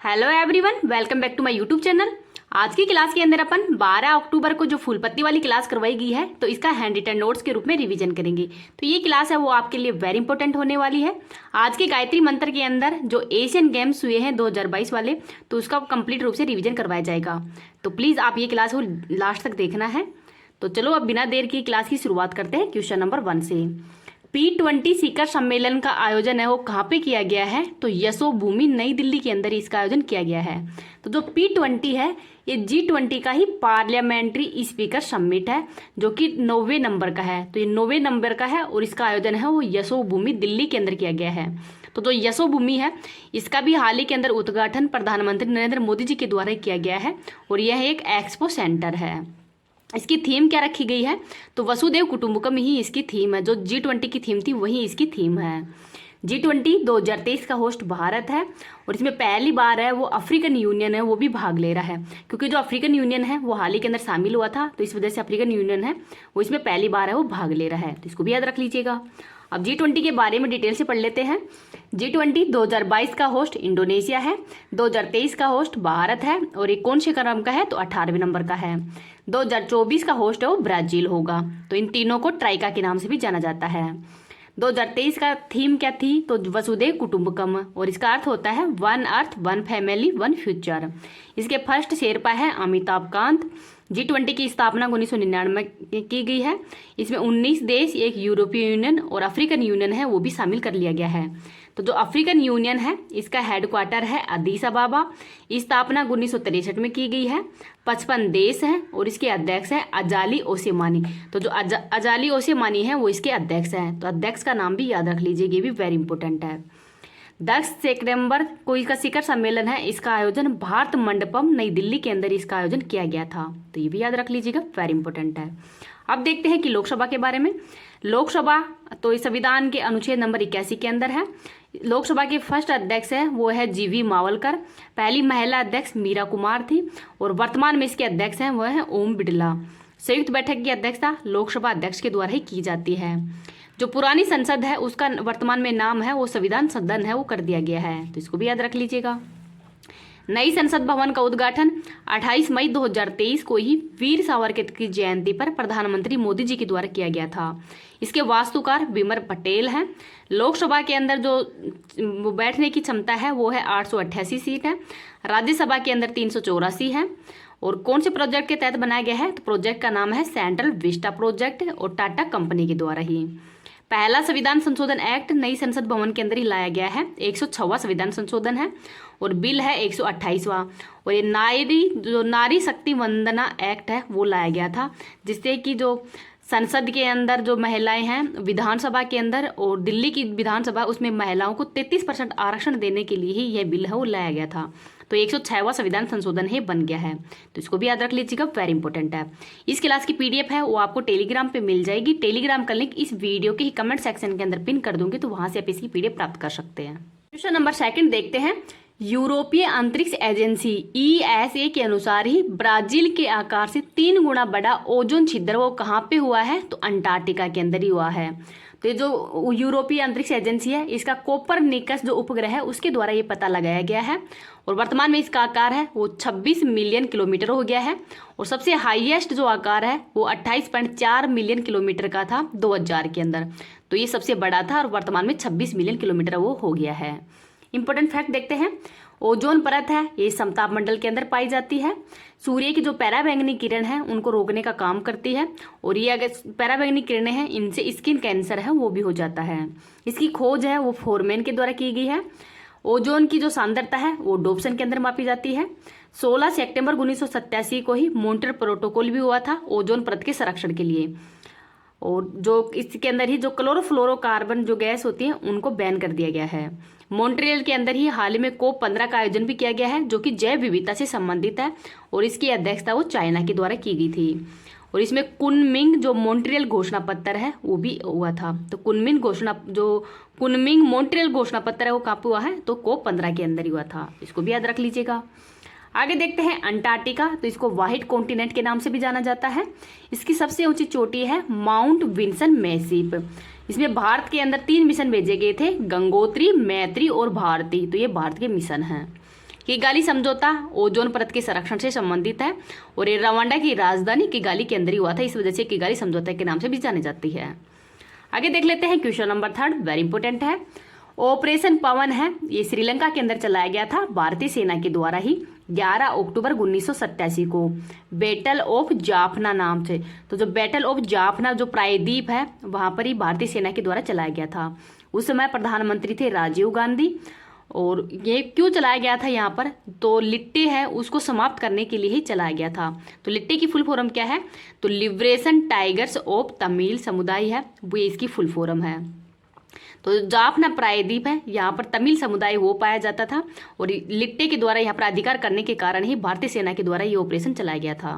Hello everyone, welcome back to my YouTube channel. आज की class के अंदर अपन 12 अक्टूबर को जो फूल पत्ती वाली क्लास करवाई गई है तो इसका हैंड रिटन नोट्स के रूप में रिवीजन करेंगे। तो ये क्लास है वो आपके लिए वेरी इंपॉर्टेंट होने वाली है। आज के गायत्री मंत्र के अंदर जो एशियन गेम्स हुए हैं 2022 वाले, तो उसका कंप्लीट रूप से रिविजन करवाया जाएगा। तो प्लीज़ आप ये क्लास को लास्ट तक देखना है। तो चलो अब बिना देर की क्लास की शुरुआत करते हैं क्वेश्चन नंबर 1 से। P20 शिखर सम्मेलन का आयोजन है वो कहाँ पे किया गया है? तो यशोभूमि नई दिल्ली के अंदर इसका आयोजन किया गया है। तो जो P20 है ये G20 का ही पार्लियामेंट्री स्पीकर समिट है जो कि 90वें नंबर का है। तो ये 90वें नंबर का है और इसका आयोजन है वो यशोभूमि दिल्ली के अंदर किया गया है। तो जो यशोभूमि है इसका भी हाल ही के अंदर उद्घाटन प्रधानमंत्री नरेंद्र मोदी जी के द्वारा किया गया है और यह एक एक्सपो सेंटर है। इसकी थीम क्या रखी गई है? तो वसुदेव कुटुंबकम ही इसकी थीम है। जो G20 की थीम थी वही इसकी थीम है। G20 2023 का होस्ट भारत है और इसमें पहली बार है वो अफ्रीकन यूनियन है वो भी भाग ले रहा है, क्योंकि जो अफ्रीकन यूनियन है वो हाल ही के अंदर शामिल हुआ था, तो इस वजह से अफ्रीकन यूनियन है वो इसमें पहली बार है वो भाग ले रहा है। तो इसको भी याद रख लीजिएगा। अब G20 के बारे में डिटेल से पढ़ लेते हैं। G20 2022 का होस्ट इंडोनेशिया है, 2023 का होस्ट भारत है और ये कौन से क्रम का है? तो 18वें नंबर का है। 2024 का होस्ट है वो ब्राजील होगा। तो इन तीनों को ट्राइका के नाम से भी जाना जाता है। 2023 का थीम क्या थी? तो वसुदेव कुटुंबकम, और इसका अर्थ होता है one earth one family one future. इसके फर्स्ट शेरपा है अमिताभ कांत। G20 की स्थापना 1999 में की गई है। इसमें 19 देश, एक यूरोपीय यूनियन और अफ्रीकन यूनियन है वो भी शामिल कर लिया गया है। तो जो अफ्रीकन यूनियन है इसका हेडक्वार्टर है अदीस अबाबा। स्थापना 1963 में की गई है। 55 देश हैं और इसके अध्यक्ष हैं अजाली ओसेमानी। तो जो अजाली ओसेमानी है वो इसके अध्यक्ष हैं। तो अध्यक्ष का नाम भी याद रख लीजिए, ये भी वेरी इंपॉर्टेंट है। 10 सितंबर को इसका शिखर सम्मेलन है, इसका आयोजन भारत मंडपम नई दिल्ली के अंदर इसका आयोजन किया गया था। तो ये भी याद रख लीजिएगा, वेरी इंपॉर्टेंट है। अब देखते हैं कि लोकसभा के बारे में। लोकसभा तो इस संविधान के अनुच्छेद नंबर 81 के अंदर है। लोकसभा के फर्स्ट अध्यक्ष है वो है GV मावलकर। पहली महिला अध्यक्ष मीरा कुमार थी और वर्तमान में इसके अध्यक्ष हैं वह है ओम बिड़ला। संयुक्त बैठक की अध्यक्षता लोकसभा अध्यक्ष के द्वारा ही की जाती है। जो पुरानी संसद है उसका वर्तमान में नाम है वो संविधान सदन है वो कर दिया गया है। तो इसको भी याद रख लीजिएगा। नई संसद भवन का उद्घाटन 28 मई 2023 को ही वीर सावरकर की जयंती पर प्रधानमंत्री मोदी जी के द्वारा किया गया था। इसके वास्तुकार विमर पटेल हैं। लोकसभा के अंदर जो बैठने की क्षमता है वो है 888 सीट है। राज्यसभा के अंदर 384 है। और कौन से प्रोजेक्ट के तहत बनाया गया है? तो प्रोजेक्ट का नाम है सेंट्रल विस्टा प्रोजेक्ट और टाटा कंपनी के द्वारा ही। पहला संविधान संशोधन एक्ट नई संसद भवन के अंदर ही लाया गया है। 106वां संविधान संशोधन है और बिल है 128वां। और ये नारी शक्ति वंदना एक्ट है वो लाया गया था, जिससे कि जो संसद के अंदर जो महिलाएं हैं विधानसभा के अंदर और दिल्ली की विधानसभा उसमें महिलाओं को 33% आरक्षण देने के लिए ही यह बिल है वो लाया गया था। तो 106वां संविधान संशोधन है बन गया है। तो इसको भी याद रख लीजिएगा, वेरी इंपॉर्टेंट है। इस क्लास की PDF है वो आपको टेलीग्राम पे मिल जाएगी। टेलीग्राम का लिंक इस वीडियो के ही कमेंट सेक्शन के अंदर पिन कर दूंगी, तो वहां से आप इसकी PDF प्राप्त कर सकते हैं। क्वेश्चन नंबर 2 देखते हैं। यूरोपीय अंतरिक्ष एजेंसी ESA के अनुसार ही ब्राजील के आकार से 3 गुना बड़ा ओजोन छिद्र वो कहाँ पे हुआ है? तो अंटार्कटिका के अंदर ही हुआ है। तो ये जो यूरोपीय अंतरिक्ष एजेंसी है इसका कोपरनिकस जो उपग्रह है उसके द्वारा ये पता लगाया गया है और वर्तमान में इसका आकार है वो 26 मिलियन किलोमीटर हो गया है। और सबसे हाईएस्ट जो आकार है वो 28.4 मिलियन किलोमीटर का था 2000 के अंदर। तो ये सबसे बड़ा था और वर्तमान में 26 मिलियन किलोमीटर वो हो गया है। इंपॉर्टेंट फैक्ट देखते हैं। ओजोन परत है ये समताप मंडल के अंदर पाई जाती है। सूर्य की जो पराबैंगनी किरण है उनको रोकने का काम करती है और ये अगर पराबैंगनी किरणें हैं इनसे स्किन कैंसर है वो भी हो जाता है। इसकी खोज है वो फोरमैन के द्वारा की गई है। ओजोन की जो सांद्रता है वो डोप्सन के अंदर मापी जाती है। 16 सितंबर 1987 को ही मॉन्ट्रियल प्रोटोकॉल भी हुआ था ओजोन परत के संरक्षण के लिए। और जो इसके अंदर ही जो क्लोरोफ्लोरोकार्बन जो गैस होती है उनको बैन कर दिया गया है। मॉन्ट्रियल के अंदर ही हाल ही में COP15 का आयोजन भी किया गया है जो कि जैव विविधता से संबंधित है और इसकी अध्यक्षता वो चाइना के द्वारा की गई थी। और इसमें कुनमिंग जो मॉन्ट्रियल घोषणा पत्र है वो भी हुआ था। तो कुनमिंग मॉन्ट्रियल घोषणा पत्र है वो कहाँ पे हुआ है? तो COP15 के अंदर ही हुआ था। इसको भी याद रख लीजिएगा। आगे देखते हैं अंटार्कटिका। तो इसको व्हाइट कॉन्टिनेंट के नाम से भी जाना जाता है। इसकी सबसे ऊंची चोटी है माउंट विंसन मैसिव। इसमें भारत के अंदर 3 मिशन भेजे गए थे, गंगोत्री, मैत्री और भारती। तो ये भारत के मिशन हैं। किगाली समझौता ओजोन परत के संरक्षण से संबंधित है और ये रवांडा की राजधानी किगाली के अंदर ही हुआ था, इस वजह से किगाली समझौता के नाम से भी जानी जाती है। आगे देख लेते हैं क्वेश्चन नंबर 3, वेरी इंपॉर्टेंट है। ऑपरेशन पवन है, ये श्रीलंका के अंदर चलाया गया था भारतीय सेना के द्वारा ही 11 अक्टूबर 1987 को बैटल ऑफ जाफना नाम से। तो जो बैटल ऑफ जाफना जो प्रायद्वीप है वहां पर ही भारतीय सेना के द्वारा चलाया गया था। उस समय प्रधानमंत्री थे राजीव गांधी। और ये क्यों चलाया गया था यहाँ पर, तो लिट्टे है उसको समाप्त करने के लिए ही चलाया गया था। तो लिट्टे की फुल फॉर्म क्या है, तो लिबरेशन टाइगर्स ऑफ तमिल समुदाय है, वो इसकी फुल फॉर्म है। तो जाफना प्रायद्वीप है, यहाँ पर तमिल समुदाय वो पाया जाता था और लिट्टे के द्वारा यहाँ पर अधिकार करने के कारण ही भारतीय सेना के द्वारा ये ऑपरेशन चलाया गया था।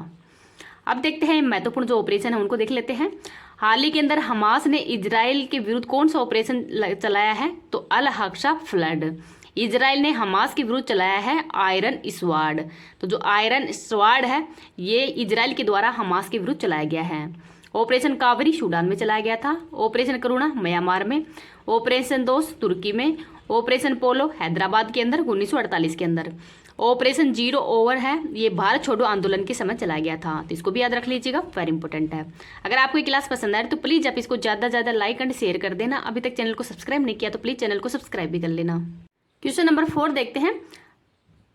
अब देखते हैं महत्वपूर्ण जो ऑपरेशन है उनको देख लेते हैं। हाल ही के अंदर हमास ने इजराइल के विरुद्ध कौन सा ऑपरेशन चलाया है, तो अल हक्सा फ्लड। इजराइल ने हमास के विरुद्ध चलाया है आयरन स्वार्ड। तो जो आयरन स्वार्ड है ये इजराइल के द्वारा हमास के विरुद्ध चलाया गया है। ऑपरेशन कावरी सूडान में चलाया गया था। ऑपरेशन करुणा म्यांमार में। ऑपरेशन दोस्त तुर्की में। ऑपरेशन पोलो हैदराबाद के अंदर 1948 के अंदर। ऑपरेशन जीरो ओवर है, ये भारत छोड़ो आंदोलन के समय चलाया गया था, तो इसको भी याद रख लीजिएगा, वेरी इंपॉर्टेंट है। अगर आपको ये क्लास पसंद आए तो प्लीज़ आप इसको ज़्यादा से ज़्यादा लाइक एंड शेयर कर देना। अभी तक चैनल को सब्सक्राइब नहीं किया तो प्लीज़ चैनल को सब्सक्राइब भी कर लेना। क्वेश्चन नंबर 4 देखते हैं।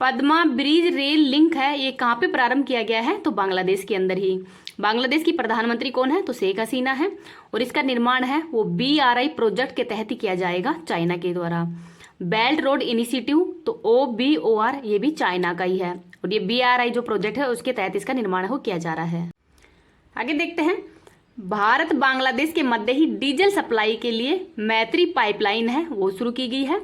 पद्मा ब्रिज रेल लिंक है, ये कहाँ पे प्रारंभ किया गया है, तो बांग्लादेश के अंदर ही। बांग्लादेश की प्रधानमंत्री कौन है, तो शेख हसीना है और इसका निर्माण है वो BRI प्रोजेक्ट के तहत ही किया जाएगा चाइना के द्वारा। बेल्ट रोड इनिशिएटिव, तो OBOR ये भी चाइना का ही है और ये BRI जो प्रोजेक्ट है उसके तहत इसका निर्माण हो किया जा रहा है। आगे देखते हैं। भारत बांग्लादेश के मध्य ही डीजल सप्लाई के लिए मैत्री पाइपलाइन है वो शुरू की गई है।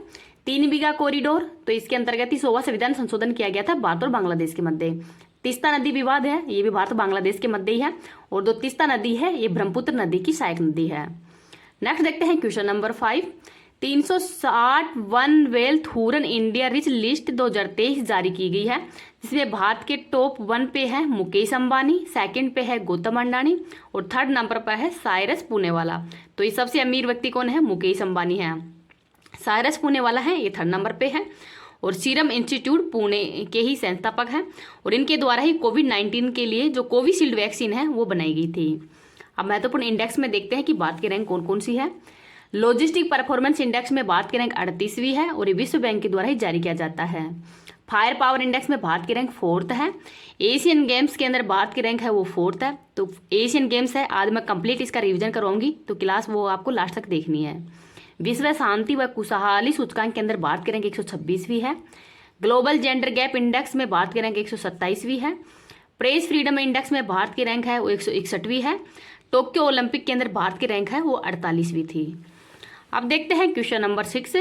3 बीघा कॉरिडोर, तो इसके अंतर्गत ही 100वां संविधान संशोधन किया गया था भारत और बांग्लादेश के मध्य। तीस्ता नदी विवाद है, ये भी भारत बांग्लादेश के मध्य ही है और जो तीस्ता नदी है ये ब्रह्मपुत्र नदी की सहायक नदी है। नेक्स्ट देखते हैं question number 5। 360 one wealth Huron India rich list 2023 जारी की गई है, जिसमें भारत के टॉप 1 पे है मुकेश अंबानी, सेकंड पे है गौतम अडानी और थर्ड नंबर पर है साइरस पुणेवाला। तो ये सबसे अमीर व्यक्ति कौन है, मुकेश अंबानी है। साइरस पुणेवाला है, ये थर्ड नंबर पे है और सीरम इंस्टीट्यूट पुणे के ही संस्थापक हैं और इनके द्वारा ही कोविड-19 के लिए जो कोविशील्ड वैक्सीन है वो बनाई गई थी। अब महत्वपूर्ण इंडेक्स में देखते हैं कि भारत की रैंक कौन कौन सी है। लॉजिस्टिक परफॉर्मेंस इंडेक्स में भारत की रैंक 38वीं है और ये विश्व बैंक के द्वारा ही जारी किया जाता है। फायर पावर इंडेक्स में भारत की रैंक 4th है। एशियन गेम्स के अंदर भारत की रैंक है वो 4th है। तो एशियन गेम्स है, आज मैं कंप्लीट इसका रिविजन करवाऊंगी, तो क्लास वो आपको लास्ट तक देखनी है। विश्व शांति व खुशहाली सूचकांक के अंदर भारत की रैंक 126वीं है। ग्लोबल जेंडर गैप इंडेक्स में भारत की रैंक 127वीं है। प्रेस फ्रीडम इंडेक्स में भारत की रैंक है वो 161वीं है। टोक्यो ओलंपिक के अंदर भारत की रैंक है वो 48वीं थी। अब देखते हैं question number 6।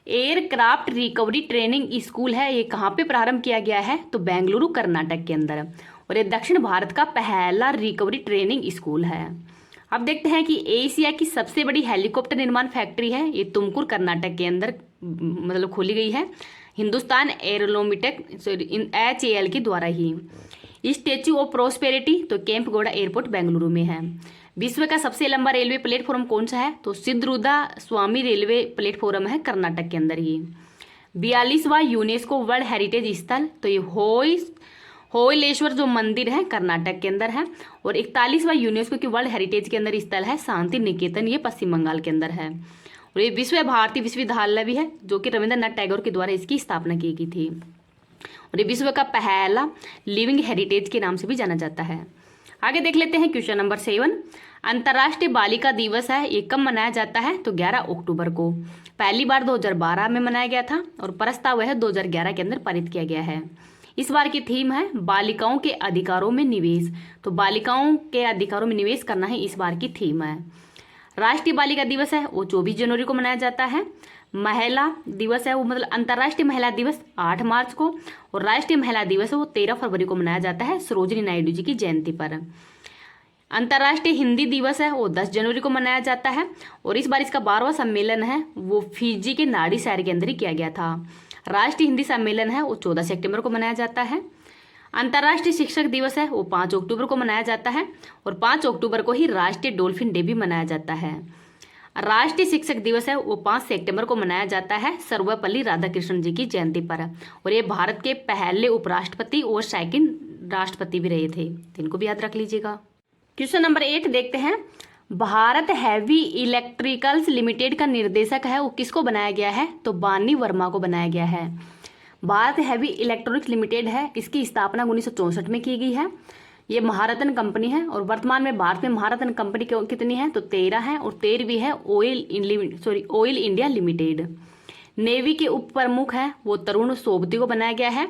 Aircraft recovery training school है, ये कहाँ पे प्रारंभ किया गया है, तो बेंगलुरु कर्नाटक के अंदर और ये दक्षिण भारत का पहला रिकवरी ट्रेनिंग स्कूल है। अब देखते हैं कि एशिया की सबसे बड़ी हेलीकॉप्टर निर्माण फैक्ट्री है, ये तुमकुर कर्नाटक के अंदर मतलब खोली गई है हिंदुस्तान एरोनॉटिक HAL के द्वारा ही। स्टैच्यू ऑफ प्रोस्पेरिटी, तो केम्पगौड़ा एयरपोर्ट बेंगलुरु में है। विश्व का सबसे लंबा रेलवे प्लेटफॉर्म कौन सा है, तो सिद्धरुदा स्वामी रेलवे प्लेटफॉर्म है कर्नाटक के अंदर ही। 42वां यूनेस्को वर्ल्ड हेरिटेज स्थल, तो ये होयलेश्वर जो मंदिर है कर्नाटक के अंदर है और 41वां यूनेस्को की वर्ल्ड हेरिटेज के अंदर स्थल है शांति निकेतन, ये पश्चिम बंगाल के अंदर है। और ये विश्व भारती विश्वविद्यालय भी है जो कि रविंद्रनाथ टैगोर के द्वारा इसकी स्थापना की गई थी और ये विश्व का पहला लिविंग हेरिटेज के नाम से भी जाना जाता है। आगे देख लेते हैं क्वेश्चन नंबर 7। अंतर्राष्ट्रीय बालिका दिवस है, ये कब मनाया जाता है, तो 11 अक्टूबर को। पहली बार 2012 में मनाया गया था और प्रस्ताव वह 2011 के अंदर पारित किया गया है। इस बार की थीम है बालिकाओं के अधिकारों में निवेश, तो बालिकाओं के अधिकारों में निवेश करना ही इस बार की थीम है। राष्ट्रीय बालिका दिवस है वो 24 जनवरी को मनाया जाता है। महिला दिवस है वो मतलब अंतर्राष्ट्रीय महिला दिवस 8 मार्च को और राष्ट्रीय महिला दिवस है वो 13 फरवरी को मनाया जाता है सरोजिनी नायडू जी की जयंती पर। अंतर्राष्ट्रीय हिंदी दिवस है वो 10 जनवरी को मनाया जाता है और इस बार इसका 12वां सम्मेलन है वो फिजी के नाडी शहर के अंदर ही किया गया था। राष्ट्रीय हिंदी सम्मेलन है वो 14 सितंबर को मनाया जाता है। अंतर्राष्ट्रीय शिक्षक दिवस है वो 5 अक्टूबर को मनाया जाता है और 5 अक्टूबर को ही राष्ट्रीय डॉल्फिन डे भी मनाया जाता है। राष्ट्रीय शिक्षक दिवस है वो 5 सितंबर को मनाया जाता है सर्वपल्ली राधाकृष्णन जी की जयंती पर। और ये भारत के पहले उपराष्ट्रपति और सेकंड राष्ट्रपति भी रहे थे, तो इनको भी याद रख लीजिएगा। क्वेश्चन नंबर 8 देखते हैं। भारत हैवी इलेक्ट्रिकल्स लिमिटेड का निर्देशक है वो किसको बनाया गया है? तो बानी वर्मा को बनाया गया है। भारत हैवी इलेक्ट्रॉनिक्स लिमिटेड है, इसकी स्थापना 1964 में की गई है। ये महारत्न कंपनी है और वर्तमान में भारत में महारत्न कंपनी कितनी है? तो 13 है और 13वीं है ऑयल इंडिया लिमिटेड। नेवी के उप प्रमुख है वो तरुण सोबती को बनाया गया है।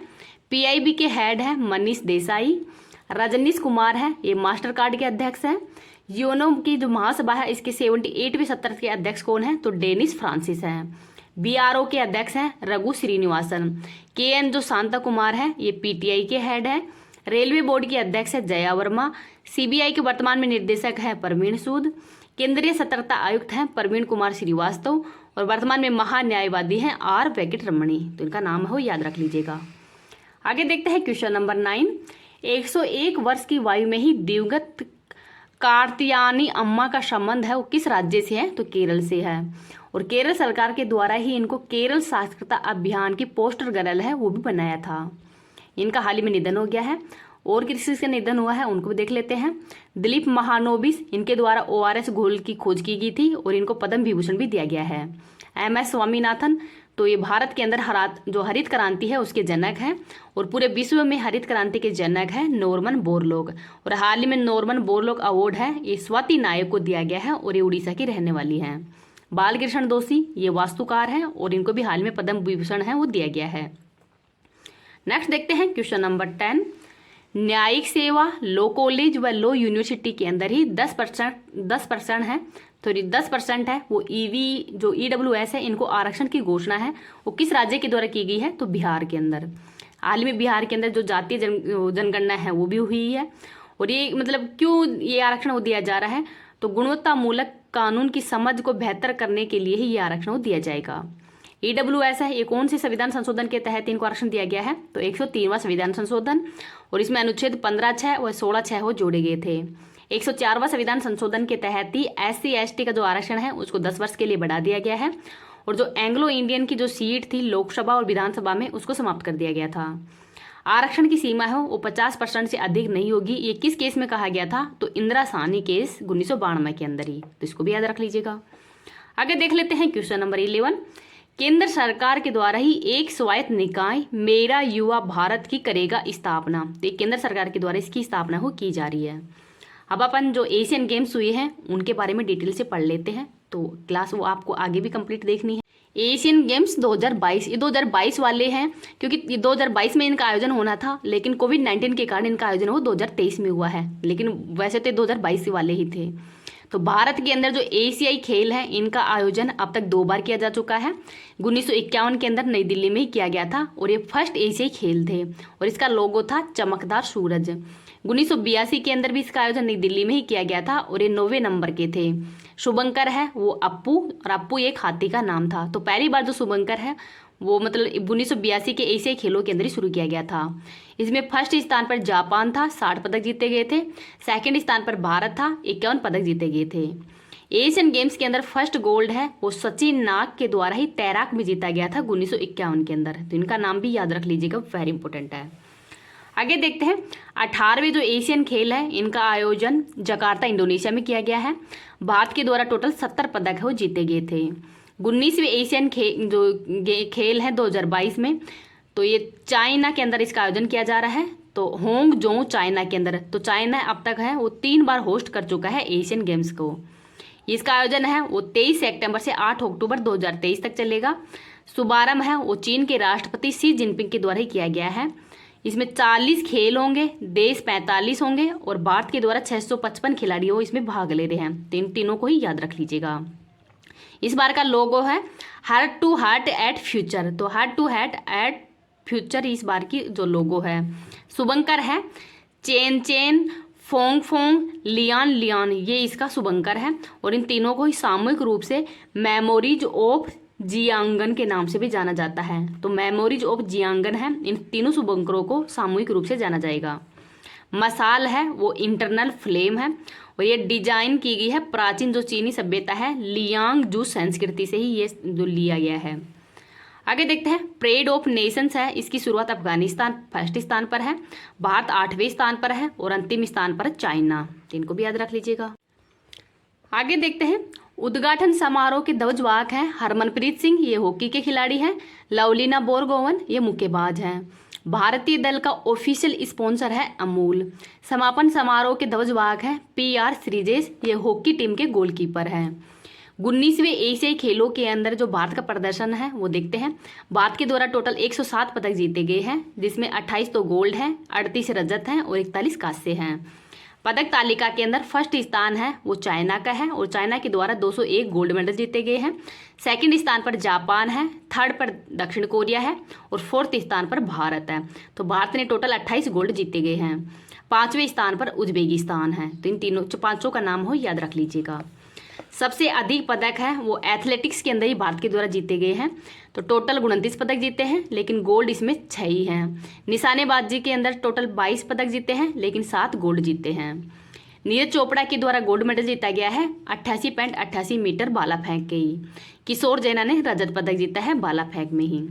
पीआईबी के हेड है मनीष देसाई। रजनीश कुमार है ये मास्टर कार्ड के अध्यक्ष हैं। यूनो की जो महासभा है इसके 78वें सत्र के अध्यक्ष कौन है? तो डेनिस फ्रांसिस हैं। बीआरओ के अध्यक्ष हैं रघु श्रीनिवासन। केएन जो शांता कुमार है ये पीटीआई के हेड है। रेलवे बोर्ड के अध्यक्ष है जया वर्मा। सीबीआई के वर्तमान में निर्देशक है प्रवीण सूद। केंद्रीय सतर्कता आयुक्त हैं प्रवीण कुमार श्रीवास्तव और वर्तमान में महान्यायवादी हैं आर वेंकट रमणी, तो इनका नाम है वो याद रख लीजिएगा। आगे देखते हैं क्वेश्चन नंबर 9। 101 वर्ष की वायु में ही दिवंगत कार्तियानी अम्मा का संबंध है वो किस राज्य से है? तो केरल से है। और केरल सरकार के द्वारा ही इनको केरल साक्षरता अभियान की पोस्टर गर्ल है वो भी बनाया था। इनका हाल ही में निधन हो गया है। और किसी का निधन हुआ है उनको भी देख लेते हैं। दिलीप महानोबिस, इनके द्वारा ORS घोल की खोज की गई थी और इनको पद्म विभूषण भी दिया गया है। MS स्वामीनाथन, तो ये भारत के अंदर जो हरित क्रांति है उसके जनक हैं और पूरे विश्व में हरित क्रांति के जनक है नॉर्मन बोरलॉग। और हाल ही में नॉर्मन बोरलॉग अवार्ड है ये स्वाति नायक को दिया गया है और ये उड़ीसा की रहने वाली हैं। बालकृष्ण दोषी ये वास्तुकार हैं और इनको भी हाल में पद्म विभूषण है वो दिया गया है। नेक्स्ट देखते हैं क्वेश्चन नंबर 10। न्यायिक सेवा लो कॉलेज व लो यूनिवर्सिटी के अंदर ही 10% है, तो 10% है वो जो EWS है इनको आरक्षण की घोषणा है वो किस राज्य के द्वारा की गई है? तो बिहार के अंदर। हाल ही में बिहार के अंदर जो जातीय जनगणना है वो भी हुई है। और ये मतलब क्यों ये आरक्षण वो दिया जा रहा है? तो गुणवत्ता मूलक कानून की समझ को बेहतर करने के लिए ही ये आरक्षण वो दिया जाएगा। EWS है ये कौन से संविधान संशोधन के तहत इनको आरक्षण दिया गया है? तो 103वां संविधान संशोधन और इसमें अनुच्छेद 15(6) और 16(6) वो जोड़े गए थे। 104वां संविधान संशोधन के तहत ही SC ST का जो आरक्षण है उसको 10 वर्ष के लिए बढ़ा दिया गया है। और जो एंग्लो इंडियन की जो सीट थी लोकसभा और विधानसभा में उसको समाप्त कर दिया गया था। आरक्षण की सीमा है वो 50% से अधिक नहीं होगी। ये किस केस में कहा गया था? तो इंदिरा साहनी केस 1992 के अंदर ही, तो इसको भी याद रख लीजिएगा। आगे देख लेते हैं क्वेश्चन नंबर 11। केंद्र सरकार के द्वारा ही एक स्वायत्त निकाय मेरा युवा भारत की करेगा स्थापना, तो केंद्र सरकार के द्वारा इसकी स्थापना हो की जा रही है। अब अपन जो एशियन गेम्स हुए हैं उनके बारे में डिटेल से पढ़ लेते हैं, तो क्लास वो आपको आगे भी कंप्लीट देखनी है। एशियन गेम्स 2022 ये 2022 वाले हैं क्योंकि ये 2022 में इनका आयोजन होना था, लेकिन कोविड-19 के कारण इनका आयोजन वो 2023 में हुआ है, लेकिन वैसे तो 2022 वाले ही थे। तो भारत के अंदर जो एशियाई खेल है इनका आयोजन अब तक 2 बार किया जा चुका है। 1951 के अंदर नई दिल्ली में ही किया गया था और ये फर्स्ट एशियाई खेल थे और इसका लोगो था चमकदार सूरज। 1982 के अंदर भी इसका आयोजन नई दिल्ली में ही किया गया था और ये 9वें नंबर के थे। शुभंकर है वो अप्पू और अप्पू एक हाथी का नाम था। तो पहली बार जो शुभंकर है वो मतलब 1982 के एशियाई खेलों के अंदर ही शुरू किया गया था। इसमें फर्स्ट स्थान पर जापान था, 60 पदक जीते गए थे। सेकंड स्थान पर भारत था, 51 पदक जीते गए थे। एशियन गेम्स के अंदर फर्स्ट गोल्ड है वो सचिन नाग के द्वारा ही तैराक में जीता गया था 1951 के अंदर, तो इनका नाम भी याद रख लीजिएगा, वेरी इंपॉर्टेंट है। आगे देखते हैं 18वें जो एशियन खेल है इनका आयोजन जकार्ता इंडोनेशिया में किया गया है। भारत के द्वारा टोटल 70 पदक है वो जीते गए थे। 19वें एशियन खेल है 2022 में, तो ये चाइना के अंदर इसका आयोजन किया जा रहा है, तो होंगजो चाइना के अंदर। तो चाइना अब तक है वो 3 बार होस्ट कर चुका है एशियन गेम्स को। इसका आयोजन है वो 23 सितंबर से 8 अक्टूबर 2023 तक चलेगा। शुभारंभ है वो चीन के राष्ट्रपति शी जिनपिंग के द्वारा ही किया गया है। इसमें 40 खेल होंगे, देश 45 होंगे और भारत के द्वारा 655 खिलाड़ी वो इसमें भाग ले रहे हैं, तो इन तीनों को ही याद रख लीजिएगा। इस बार का लोगो है heart to heart at future, तो heart to heart at future इस बार की जो लोगो है। शुभंकर है Chenchen, Fongfong, Lianlian, ये इसका शुभंकर है और इन तीनों को ही सामूहिक रूप से मेमोरीज ऑफ जियांगन के नाम से भी जाना जाता है। तो मेमोरीज ऑफ जियांगन है, इन तीनों शुभंकरों को सामूहिक रूप से जाना जाएगा। मसाल है वो इंटरनल फ्लेम है, और ये डिजाइन की गई है प्राचीन जो चीनी सभ्यता है लियांगजू संस्कृति से ही ये जो लिया गया है। आगे देखते हैं परेड ऑफ नेशंस है, इसकी शुरुआत अफगानिस्तान फर्स्ट स्थान पर है, भारत 8वें स्थान पर है और अंतिम स्थान पर चाइना। तो इनको भी याद रख लीजिएगा। आगे देखते हैं उद्घाटन समारोह के ध्वजवाहक हैं हरमनप्रीत सिंह, ये हॉकी के खिलाड़ी हैं। लवलीना बोरगोवन ये मुक्केबाज हैं। भारतीय दल का ऑफिशियल स्पॉन्सर है अमूल। समापन समारोह के ध्वजवाहक हैं PR श्रीजेश, ये हॉकी टीम के गोलकीपर हैं। 19वें एशियाई खेलों के अंदर जो भारत का प्रदर्शन है वो देखते हैं। भारत के द्वारा टोटल 107 पदक जीते गए हैं, जिसमें 28 तो गोल्ड हैं, 38 रजत हैं और 41 कांस्य हैं। पदक तालिका के अंदर फर्स्ट स्थान है वो चाइना का है, और चाइना के द्वारा 201 गोल्ड मेडल जीते गए हैं। सेकंड स्थान पर जापान है, थर्ड पर दक्षिण कोरिया है और फोर्थ स्थान पर भारत है। तो भारत ने टोटल 28 गोल्ड जीते गए हैं। 5वें स्थान पर उज्बेकिस्तान है। तो इन तीनों पांचों का नाम हो याद रख लीजिएगा। सबसे अधिक पदक है वो एथलेटिक्स के अंदर ही भारत के द्वारा जीते गए हैं। तो टोटल 29 पदक जीते हैं, लेकिन गोल्ड इसमें 6 ही हैं। निशानेबाजी के अंदर टोटल 22 पदक जीते हैं, लेकिन 7 गोल्ड जीते हैं। नीरज चोपड़ा के द्वारा गोल्ड मेडल जीता गया है 88.88 मीटर भाला फेंक के ही। किशोर जैना ने रजत पदक जीता है भाला फेंक में ही।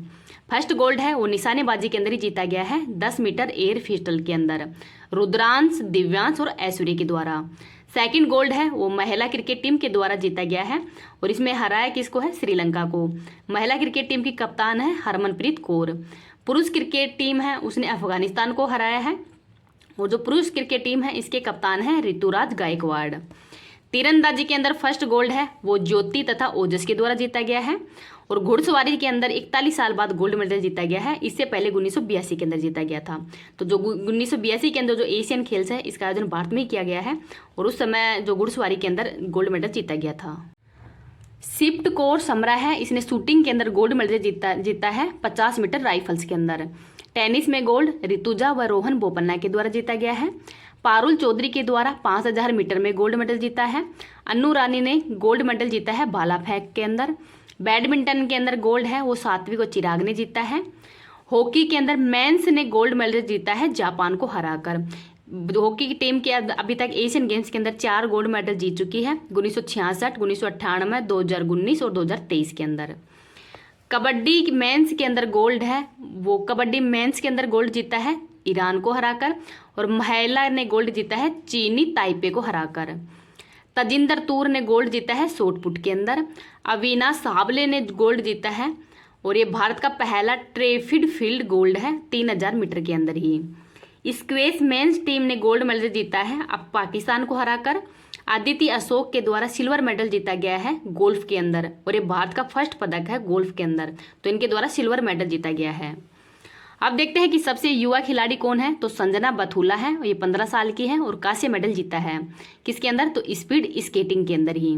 फर्स्ट गोल्ड है वो निशानेबाजी के अंदर ही जीता गया है 10 मीटर एयर पिस्टल के अंदर, रुद्रांश, दिव्यांश और ऐश्वर्य के द्वारा। सेकंड गोल्ड है वो महिला क्रिकेट टीम के द्वारा जीता गया है, और इसमें हराया किसको है, श्रीलंका को। महिला क्रिकेट टीम की कप्तान है हरमनप्रीत कौर। पुरुष क्रिकेट टीम है उसने अफगानिस्तान को हराया है, और जो पुरुष क्रिकेट टीम है इसके कप्तान है ऋतुराज गायकवाड़। तीरंदाजी के अंदर फर्स्ट गोल्ड है वो ज्योति तथा ओजस के द्वारा जीता गया है, और घुड़सवारी के अंदर 41 साल बाद गोल्ड मेडल जीता गया है। इससे पहले 1982 के अंदर जीता गया था। तो जो 1982 के अंदर जो एशियन खेल्स है इसका आयोजन भारत में ही किया गया है, और उस समय जो घुड़सवारी के अंदर गोल्ड मेडल जीता गया था। शिफ्ट कौर समरा है, इसने शूटिंग के अंदर गोल्ड मेडल जीता है 50 मीटर राइफल्स के अंदर। टेनिस में गोल्ड ऋतुजा व रोहन बोपन्ना के द्वारा जीता गया है। पारुल चौधरी के द्वारा 5000 मीटर में गोल्ड मेडल जीता है। अन्नू रानी ने गोल्ड मेडल जीता है भाला फेंक के अंदर। बैडमिंटन के अंदर गोल्ड है वो सात्विक और चिराग ने जीता है। हॉकी के अंदर मेंस ने गोल्ड मेडल जीता है जापान को हराकर। हॉकी की टीम के अभी तक एशियन गेम्स के अंदर 4 गोल्ड मेडल जीत चुकी है, 1966, 1998, 2019 और 2023 के अंदर। कबड्डी मेंस के अंदर गोल्ड है वो कबड्डी मेंस के अंदर गोल्ड जीता है ईरान को हराकर, और महिला ने गोल्ड जीता है चीनी ताइपे को हराकर। तजिंदर तूर ने गोल्ड जीता है शॉटपुट के अंदर। अविनाश साबले ने गोल्ड जीता है, और ये भारत का पहला ट्रैक फील्ड गोल्ड है 3000 मीटर के अंदर ही। स्क्वैश मेंस टीम ने गोल्ड मेडल जीता है अब पाकिस्तान को हराकर। आदित्य अशोक के द्वारा सिल्वर मेडल जीता गया है गोल्फ के अंदर, और ये भारत का फर्स्ट पदक है गोल्फ के अंदर। तो इनके द्वारा सिल्वर मेडल जीता गया है। अब देखते हैं कि सबसे युवा खिलाड़ी कौन है। तो संजना बथुला है, ये 15 साल की है और कांस्य मेडल जीता है किसके अंदर, तो स्पीड स्केटिंग के अंदर ही।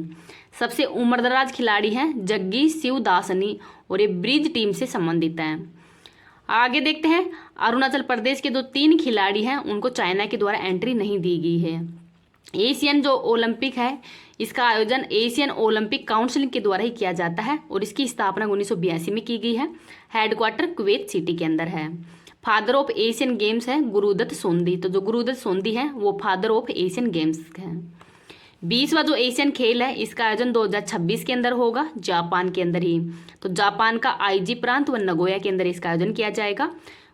सबसे उम्रदराज खिलाड़ी हैं जग्गी शिवदासनी, और ये ब्रिज टीम से संबंधित हैं। आगे देखते हैं अरुणाचल प्रदेश के जो 3 खिलाड़ी हैं उनको चाइना के द्वारा एंट्री नहीं दी गई है। एशियन जो ओलंपिक है इसका आयोजन एशियन ओलंपिक काउंसिल के द्वारा ही किया जाता है, और इसकी स्थापना 1982 में की गई है। हेडक्वार्टर कुवैत सिटी के अंदर है। फादर ऑफ एशियन गेम्स है गुरुदत्त सोंदी। तो जो गुरुदत्त सोंदी है वो फादर ऑफ एशियन गेम्स है। 20वां जो एशियन खेल है इसका आयोजन 2026 के अंदर होगा जापान के अंदर ही। तो जापान का आईजी प्रांत व नगोया के अंदर इसका आयोजन किया जाएगा।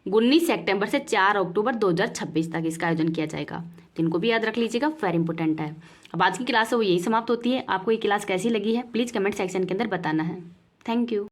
19 सितंबर से 4 अक्टूबर 2026 तक इसका आयोजन किया जाएगा। तो इनको भी याद रख लीजिएगा, वेरी इंपॉर्टेंट है। अब आज की क्लास है वो यही समाप्त होती है। आपको ये क्लास कैसी लगी है प्लीज़ कमेंट सेक्शन के अंदर बताना है। Thank you.